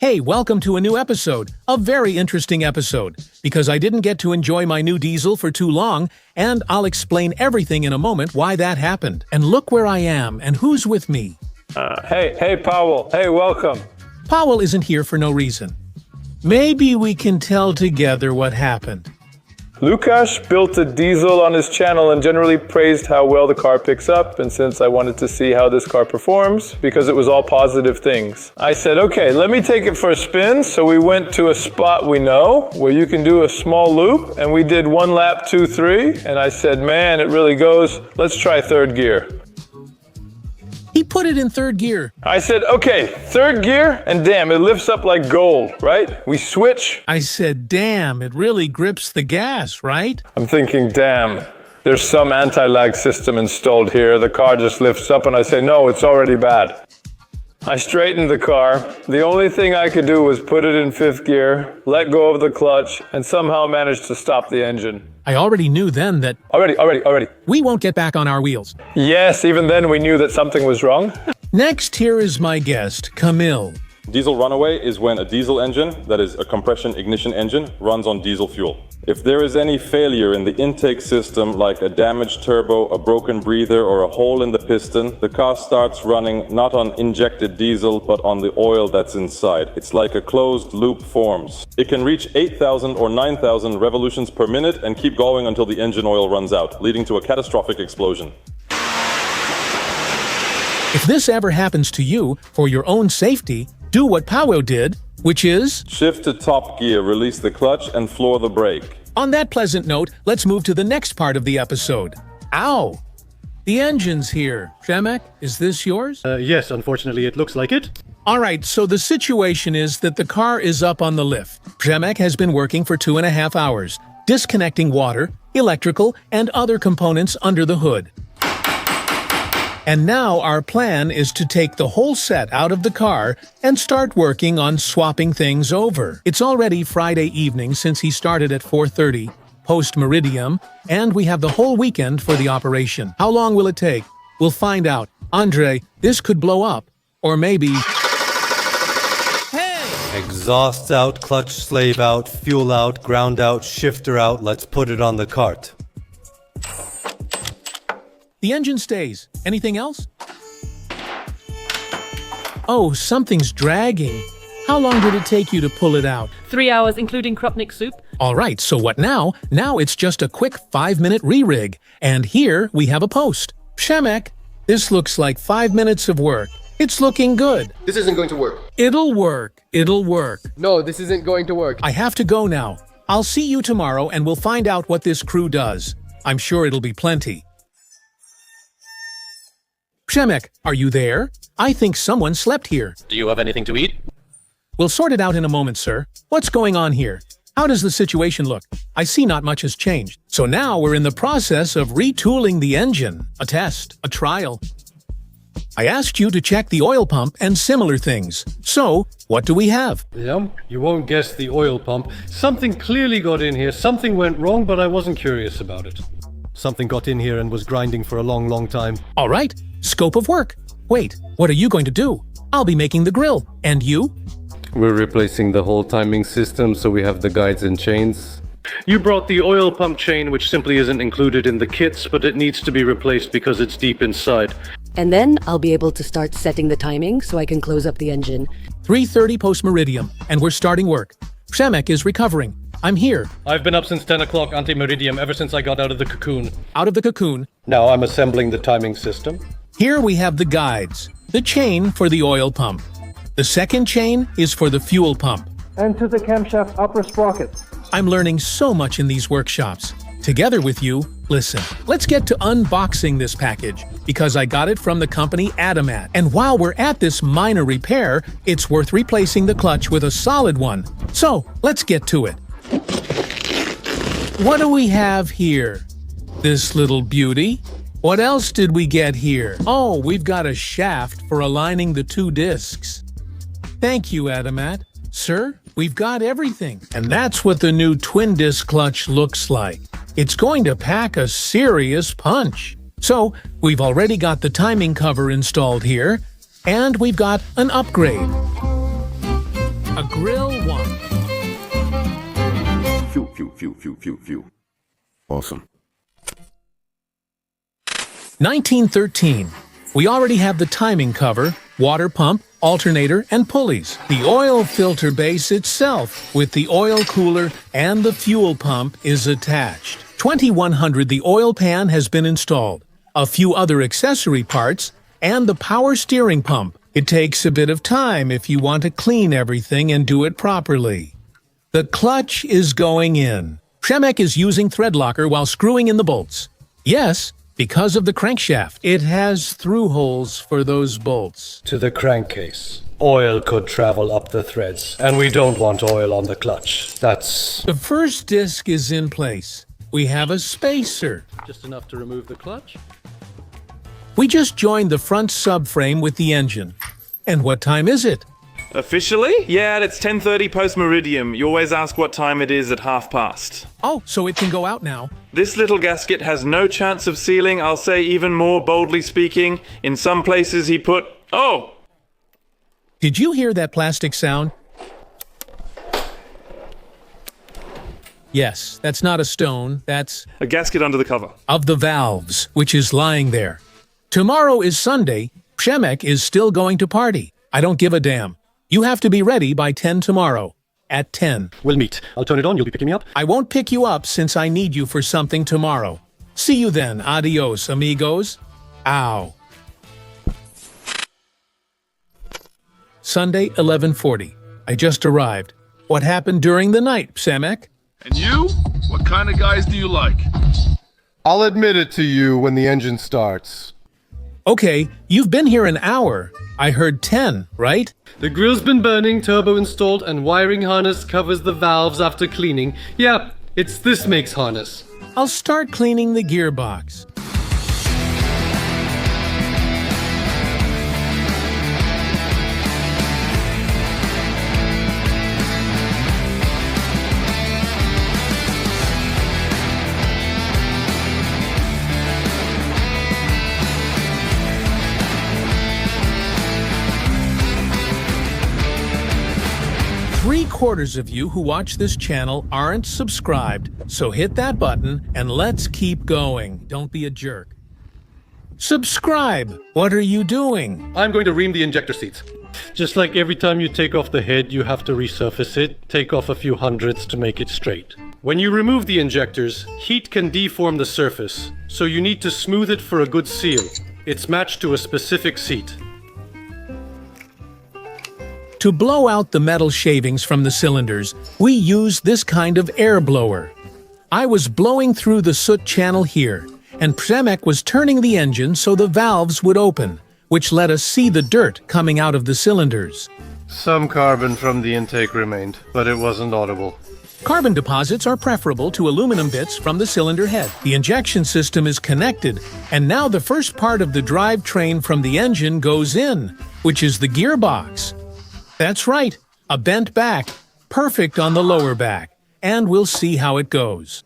Hey, welcome to a new episode, a very interesting episode, because I didn't get to enjoy my new diesel for too long, and I'll explain everything in a moment why that happened. And look where I am and who's with me. Hey, Powell. Hey, welcome. Powell isn't here for no reason. Maybe we can tell together what happened. Lukasz built a diesel on his channel and generally praised how well the car picks up, and since I wanted to see how this car performs, because it was all positive things, I said, okay, let me take it for a spin. So we went to a spot we know where you can do a small loop, and we did 1 lap, 2, 3, and I said, man, it really goes. Let's try third gear. He put it in third gear. I said, okay, third gear, and damn, it lifts up like gold, right? We switch. I said, damn, it really grips the gas, right? I'm thinking, damn, there's some anti-lag system installed here. The car just lifts up, and I say, no, it's already bad. I straightened the car. The only thing I could do was put it in 5th gear, let go of the clutch, and somehow manage to stop the engine. I already knew then that Already. we won't get back on our wheels. Yes, even then we knew that something was wrong. Next, here is my guest, Camille. Diesel runaway is when a diesel engine, that is a compression ignition engine, runs on diesel fuel. If there is any failure in the intake system, like a damaged turbo, a broken breather, or a hole in the piston, the car starts running not on injected diesel, but on the oil that's inside. It's like a closed loop forms. It can reach 8,000 or 9,000 revolutions per minute and keep going until the engine oil runs out, leading to a catastrophic explosion. If this ever happens to you, for your own safety, do what Powell did, which is... Shift to top gear, release the clutch, and floor the brake. On that pleasant note, let's move to the next part of the episode. Ow! The engine's here. Przemek, is this yours? Yes, unfortunately it looks like it. Alright, so the situation is that the car is up on the lift. Przemek has been working for 2.5 hours, disconnecting water, electrical, and other components under the hood. And now our plan is to take the whole set out of the car and start working on swapping things over. It's already Friday evening since he started at 4:30, post-meridium, and we have the whole weekend for the operation. How long will it take? We'll find out. Andre, this could blow up. Or maybe... Hey! Exhaust out, clutch slave out, fuel out, ground out, shifter out. Let's put it on the cart. The engine stays. Anything else? Oh, something's dragging. How long did it take you to pull it out? 3 hours, including Krupnik soup. All right, so what now? Now it's just a quick 5-minute re-rig. And here we have a post. Przemek, this looks like 5 minutes of work. It's looking good. This isn't going to work. It'll work. It'll work. No, this isn't going to work. I have to go now. I'll see you tomorrow and we'll find out what this crew does. I'm sure it'll be plenty. Przemek, are you there? I think someone slept here. Do you have anything to eat? We'll sort it out in a moment, sir. What's going on here? How does the situation look? I see not much has changed. So now we're in the process of retooling the engine. A test, a trial. I asked you to check the oil pump and similar things. So, what do we have? Yeah, you won't guess the oil pump. Something clearly got in here. Something went wrong, but I wasn't curious about it. Something got in here and was grinding for a long time. All right. Scope of work. Wait, what are you going to do? I'll be making the grill. And you? We're replacing the whole timing system, so we have the guides and chains. You brought the oil pump chain, which simply isn't included in the kits, but it needs to be replaced because it's deep inside. And then I'll be able to start setting the timing so I can close up the engine. 3:30 post-meridium, and we're starting work. Przemek is recovering. I'm here. I've been up since 10 o'clock anti-meridium ever since I got out of the cocoon. Out of the cocoon. Now I'm assembling the timing system. Here we have the guides. The chain for the oil pump. The second chain is for the fuel pump. And to the camshaft upper sprockets. I'm learning so much in these workshops. Together with you, listen, let's get to unboxing this package, because I got it from the company Adamat. And while we're at this minor repair, it's worth replacing the clutch with a solid one. So, let's get to it. What do we have here? This little beauty? What else did we get here? Oh, we've got a shaft for aligning the 2 discs. Thank you, Adamat. Sir, we've got everything. And that's what the new twin-disc clutch looks like. It's going to pack a serious punch. So, we've already got the timing cover installed here, and we've got an upgrade. A grill 1. Phew. Awesome. 1913. We already have the timing cover, water pump, alternator, and pulleys. The oil filter base itself, with the oil cooler and the fuel pump, is attached. 2100, the oil pan has been installed. A few other accessory parts, and the power steering pump. It takes a bit of time if you want to clean everything and do it properly. The clutch is going in. Przemek is using thread locker while screwing in the bolts. Yes, because of the crankshaft. It has through holes for those bolts. To the crankcase. Oil could travel up the threads, and we don't want oil on the clutch. That's The first disc is in place. We have a spacer. just enough to remove the clutch. We just joined the front subframe with the engine. And what time is it? Officially? Yeah, it's 10:30 post-meridium. You always ask what time it is at past. Oh, so it can go out now. This little gasket has no chance of sealing. I'll say even more boldly speaking, in some places he put... Oh! Did you hear that plastic sound? Yes, that's not a stone, that's A gasket under the cover. of the valves, which is lying there. Tomorrow is Sunday. Przemek is still going to party. I don't give a damn. You have to be ready by 10 tomorrow. At 10. We'll meet. I'll turn it on, you'll be picking me up. I won't pick you up since I need you for something tomorrow. See you then. Adios, amigos. Ow. Sunday, 11:40. I just arrived. What happened during the night, Przemek? And you? What kind of guys do you like? I'll admit it to you when the engine starts. Okay, you've been here an hour. I heard 10, right? The grill's been burning, turbo installed, and wiring harness covers the valves after cleaning. Yeah, it's this makes harness. I'll start cleaning the gearbox. Three-quarters of you who watch this channel aren't subscribed, so hit that button and let's keep going. Don't be a jerk. Subscribe! What are you doing? I'm going to ream the injector seats. Just like every time you take off the head, you have to resurface it, take off a few hundredths to make it straight. When you remove the injectors, heat can deform the surface, so you need to smooth it for a good seal. It's matched to a specific seat. To blow out the metal shavings from the cylinders, we use this kind of air blower. I was blowing through the soot channel here, and Przemek was turning the engine so the valves would open, which let us see the dirt coming out of the cylinders. Some carbon from the intake remained, but it wasn't audible. Carbon deposits are preferable to aluminum bits from the cylinder head. The injection system is connected, and now the first part of the drivetrain from the engine goes in, which is the gearbox. That's right, a bent back, perfect on the lower back, and we'll see how it goes.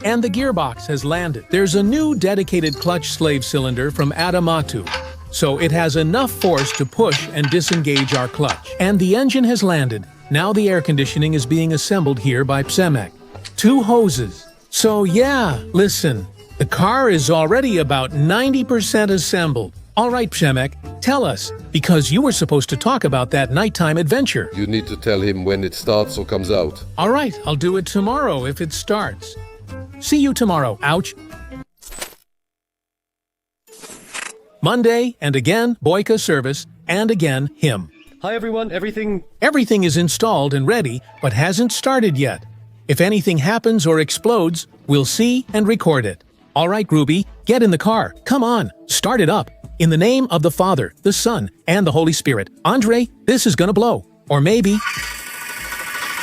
And the gearbox has landed. There's a new dedicated clutch slave cylinder from Adamatu, so it has enough force to push and disengage our clutch. And the engine has landed. Now the air conditioning is being assembled here by Przemek. 2 hoses. So yeah, listen, the car is already about 90% assembled. All right, Przemek, tell us, because you were supposed to talk about that nighttime adventure. You need to tell him when it starts or comes out. All right, I'll do it tomorrow if it starts. See you tomorrow, ouch. Monday, and again, Boyka service, and again, him. Hi everyone, everything is installed and ready, but hasn't started yet. If anything happens or explodes, we'll see and record it. All right, Groovy, get in the car. Come on, start it up. In the name of the Father, the Son, and the Holy Spirit. Andre, this is gonna blow. Or maybe...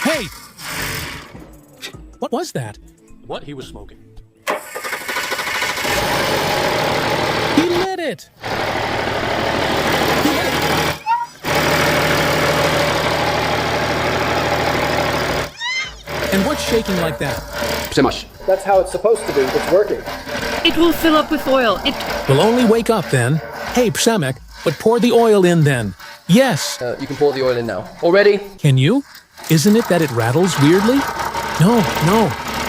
Hey! What was that? What he was smoking. He lit it! And what's shaking like that? That's how it's supposed to be. It's working. It will fill up with oil. We'll only wake up then. Hey, Przemek, but pour the oil in then. Yes. You can pour the oil in now. All ready? Can you? Isn't it that it rattles weirdly? No,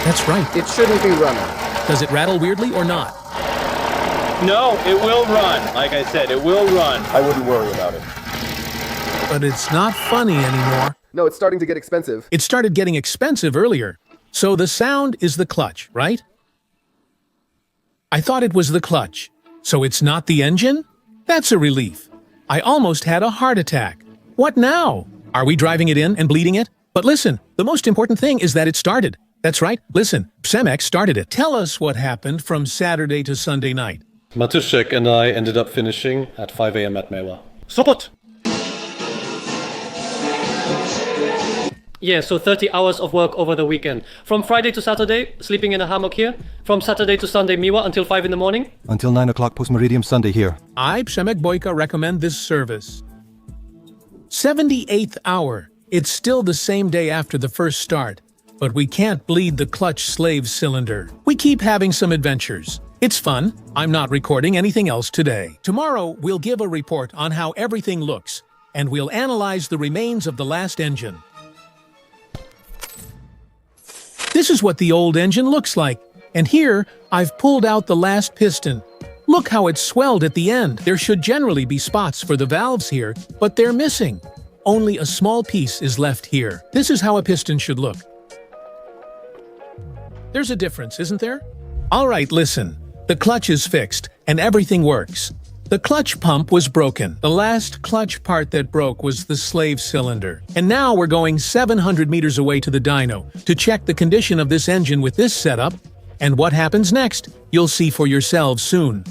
that's right. It shouldn't be running. Does it rattle weirdly or not? No, it will run. Like I said, it will run. I wouldn't worry about it. But it's not funny anymore. No, it's starting to get expensive. It started getting expensive earlier. So the sound is the clutch, right? I thought it was the clutch. So it's not the engine? That's a relief. I almost had a heart attack. What now? Are we driving it in and bleeding it? But listen, the most important thing is that it started. That's right. Listen, Przemek started it. Tell us what happened from Saturday to Sunday night. Matuszek and I ended up finishing at 5 a.m. at Mewa. Support! Yeah, so 30 hours of work over the weekend. From Friday to Saturday, sleeping in a hammock here. From Saturday to Sunday, Miwa, until 5 in the morning. Until 9 o'clock post-meridium Sunday here. I, Przemek Boyka, recommend this service. 78th hour. It's still the same day after the first start, but we can't bleed the clutch slave cylinder. We keep having some adventures. It's fun. I'm not recording anything else today. Tomorrow, we'll give a report on how everything looks, and we'll analyze the remains of the last engine. This is what the old engine looks like, and here, I've pulled out the last piston. Look how it's swelled at the end. There should generally be spots for the valves here, but they're missing. Only a small piece is left here. This is how a piston should look. There's a difference, isn't there? All right, listen. The clutch is fixed, and everything works. The clutch pump was broken. The last clutch part that broke was the slave cylinder. And now we're going 700 meters away to the dyno to check the condition of this engine with this setup. And what happens next, you'll see for yourselves soon.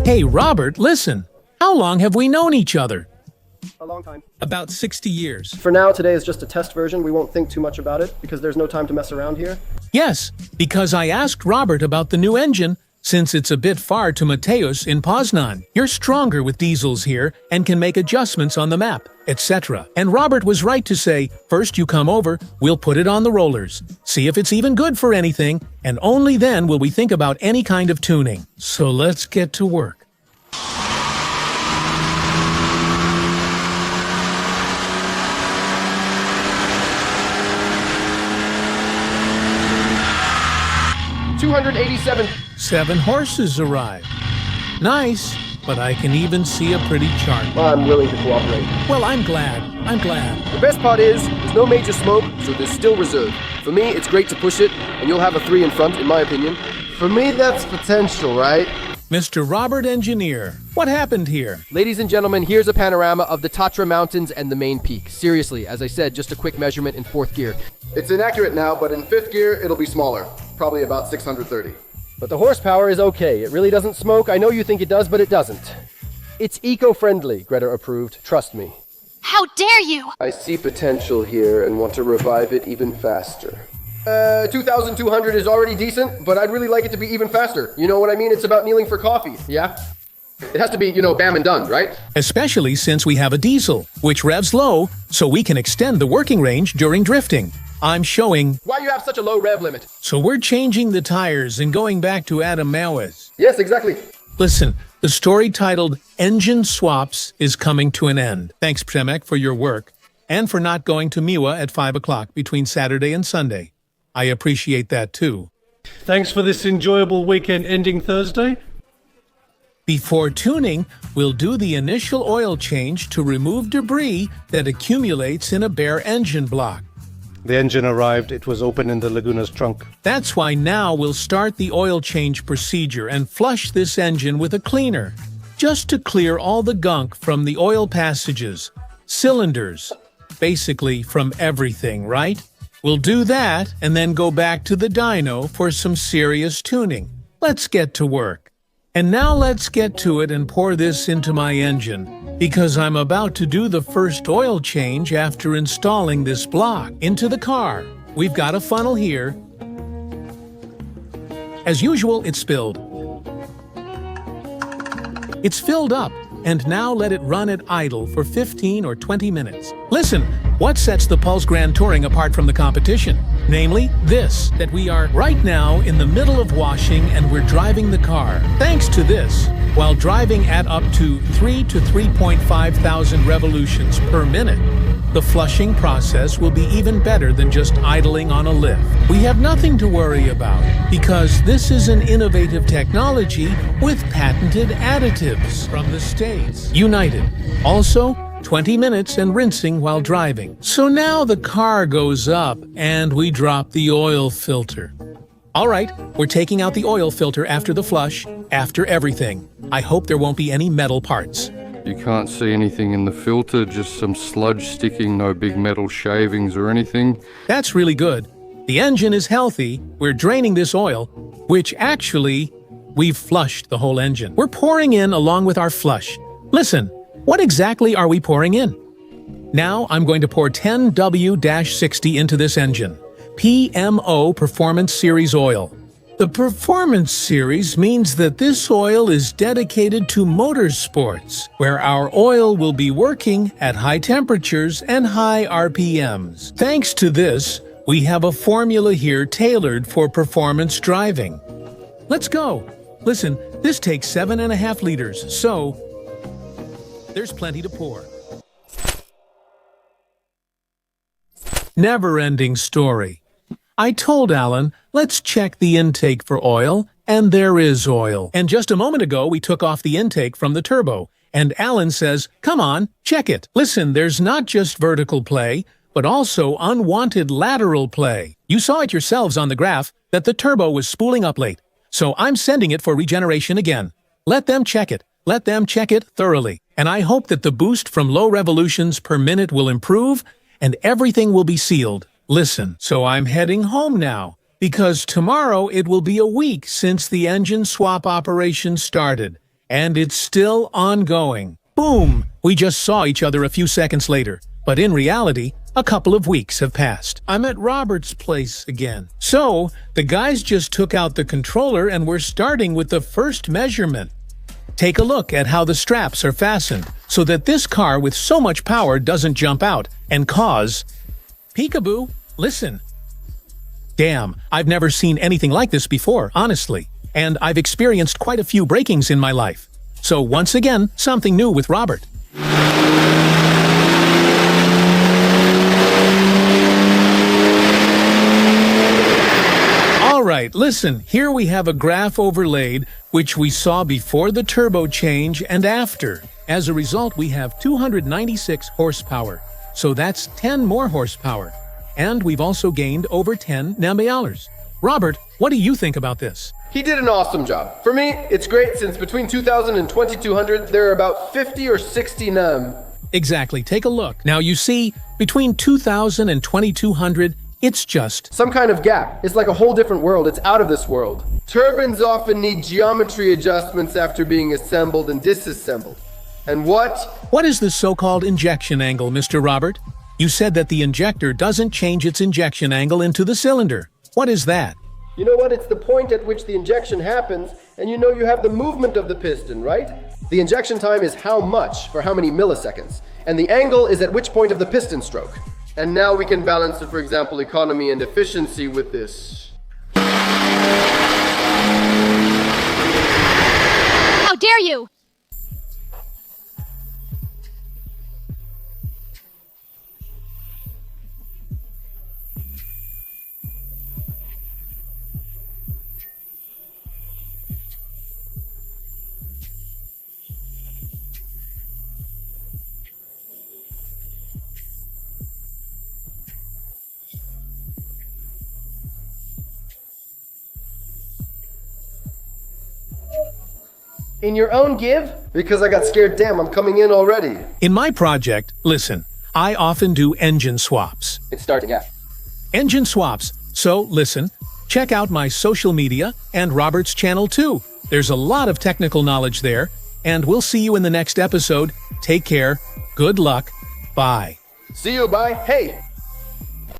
Hey, Robert, listen. How long have we known each other? A long time. About 60 years. For now, today is just a test version. We won't think too much about it because there's no time to mess around here. Yes, because I asked Robert about the new engine since it's a bit far to Mateusz in Poznan. You're stronger with diesels here and can make adjustments on the map, etc. And Robert was right to say, first you come over, we'll put it on the rollers, see if it's even good for anything, and only then will we think about any kind of tuning. So let's get to work. $287. 7 horses arrived. Nice, but I can even see a pretty chart. I'm willing to cooperate. Well, I'm glad. The best part is, there's no major smoke, so there's still reserve. For me, it's great to push it, and you'll have a 3 in front, in my opinion. For me, that's potential, right? Mr. Robert Engineer, what happened here? Ladies and gentlemen, here's a panorama of the Tatra Mountains and the main peak. Seriously, as I said, just a quick measurement in 4th gear. It's inaccurate now, but in 5th gear, it'll be smaller. Probably about 630. But the horsepower is okay. It really doesn't smoke. I know you think it does, but it doesn't. It's eco-friendly, Greta approved. Trust me. How dare you! I see potential here and want to revive it even faster. 2,200 is already decent, but I'd really like it to be even faster. You know what I mean? It's about kneeling for coffee, yeah? It has to be, bam and done, right? Especially since we have a diesel, which revs low, so we can extend the working range during drifting. I'm showing... Why you have such a low rev limit? So we're changing the tires and going back to Adam Mawes. Yes, exactly. Listen, the story titled Engine Swaps is coming to an end. Thanks, Przemek, for your work, and for not going to Miła at 5 o'clock between Saturday and Sunday. I appreciate that too. Thanks for this enjoyable weekend ending Thursday. Before tuning, we'll do the initial oil change to remove debris that accumulates in a bare engine block. The engine arrived. It was open in the Laguna's trunk. That's why now we'll start the oil change procedure and flush this engine with a cleaner, just to clear all the gunk from the oil passages, cylinders, basically from everything, right? We'll do that and then go back to the dyno for some serious tuning. Let's get to work. And now let's get to it and pour this into my engine, because I'm about to do the first oil change after installing this block into the car. We've got a funnel here. As usual, it's spilled. It's filled up, and now let it run at idle for 15 or 20 minutes. Listen, What sets the Pulse Grand Touring apart from the competition? Namely, this, that we are right now in the middle of washing and we're driving the car. Thanks to this, while driving at up to 3 to 3.5 thousand revolutions per minute, the flushing process will be even better than just idling on a lift. We have nothing to worry about because this is an innovative technology with patented additives from the States. United. Also, 20 minutes and rinsing while driving. So now the car goes up and we drop the oil filter. All right, we're taking out the oil filter after the flush, after everything. I hope there won't be any metal parts. You can't see anything in the filter, just some sludge sticking, no big metal shavings or anything. That's really good. The engine is healthy. We're draining this oil, which actually, we've flushed the whole engine. We're pouring in along with our flush. Listen, what exactly are we pouring in? Now I'm going to pour 10W-60 into this engine. PMO Performance Series oil. The Performance Series means that this oil is dedicated to motorsports, where our oil will be working at high temperatures and high RPMs. Thanks to this, we have a formula here tailored for performance driving. Let's go. Listen, this takes 7.5 liters, so there's plenty to pour. Never-ending story. I told Alan, let's check the intake for oil, and there is oil. And just a moment ago, we took off the intake from the turbo, and Alan says, come on, check it. Listen, there's not just vertical play, but also unwanted lateral play. You saw it yourselves on the graph that the turbo was spooling up late, so I'm sending it for regeneration again. Let them check it. Let them check it thoroughly. And I hope that the boost from low revolutions per minute will improve, and everything will be sealed. Listen, so I'm heading home now, because tomorrow it will be a week since the engine swap operation started, and it's still ongoing. Boom! We just saw each other a few seconds later, but in reality, a couple of weeks have passed. I'm at Robert's place again. So, the guys just took out the controller and we're starting with the first measurement. Take a look at how the straps are fastened, so that this car with so much power doesn't jump out and cause peekaboo. Listen. Damn, I've never seen anything like this before, honestly. And I've experienced quite a few breakings in my life. So once again, something new with Robert. Alright, listen, here we have a graph overlaid, which we saw before the turbo change and after. As a result, we have 296 horsepower. So that's 10 more horsepower. And we've also gained over 10 Nm. Robert, what do you think about this? He did an awesome job. For me, it's great since between 2000 and 2200, there are about 50 or 60 Nm. Exactly, take a look. Now you see, between 2000 and 2200, it's just some kind of gap. It's like a whole different world. It's out of this world. Turbines often need geometry adjustments after being assembled and disassembled. And what is the so-called injection angle, Mr. Robert? You said that the injector doesn't change its injection angle into the cylinder. What is that? You know what? It's the point at which the injection happens, and you know you have the movement of the piston, right? The injection time is how much for how many milliseconds, and the angle is at which point of the piston stroke. And now we can balance it, for example, economy and efficiency with this. How dare you! In your own give? Because I got scared. Damn, I'm coming in already. In my project, listen, I often do engine swaps. It's starting, yeah. Engine swaps. So, listen, check out my social media and Robert's channel too. There's a lot of technical knowledge there, and we'll see you in the next episode. Take care. Good luck. Bye. See you, bye. Hey,